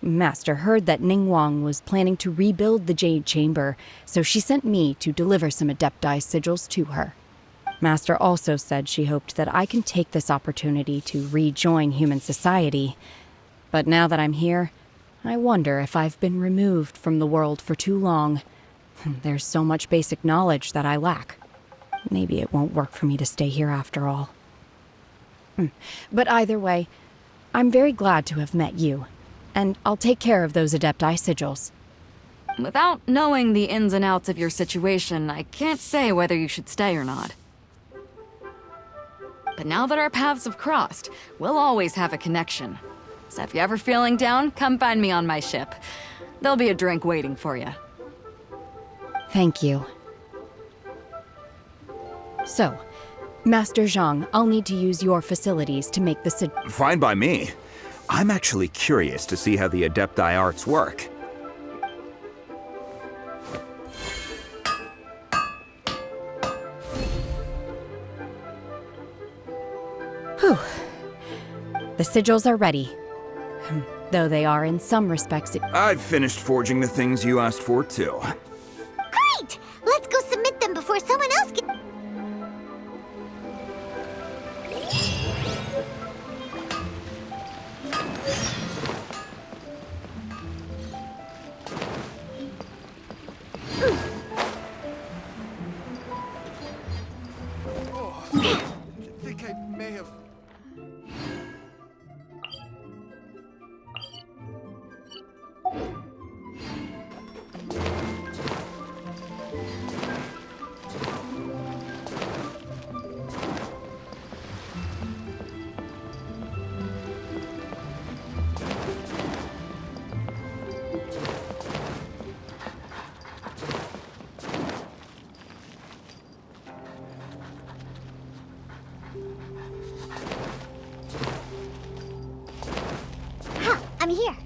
S2: Master heard that Ningguang was planning to rebuild the Jade Chamber, so she sent me to deliver some Adepti sigils to her. Master also said she hoped that I can take this opportunity to rejoin human society. But now that I'm here, I wonder if I've been removed from the world for too long. There's so much basic knowledge that I lack. Maybe it won't work for me to stay here after all. But either way, I'm very glad to have met you, and I'll take care of those Adepti sigils.
S9: Without knowing the ins and outs of your situation, I can't say whether you should stay or not. But now that our paths have crossed, we'll always have a connection. So if you're ever feeling down, come find me on my ship. There'll be a drink waiting for you.
S2: Thank you. So, Master Zhang, I'll need to use your facilities to make the
S11: Fine by me. I'm actually curious to see how the Adepti arts work.
S2: Whew. The sigils are ready. Though they are in some respects—
S11: I've finished forging the things you asked for, too.
S1: Great! Let's go submit them before someone else gets...
S5: I think I may have...
S1: I'm here.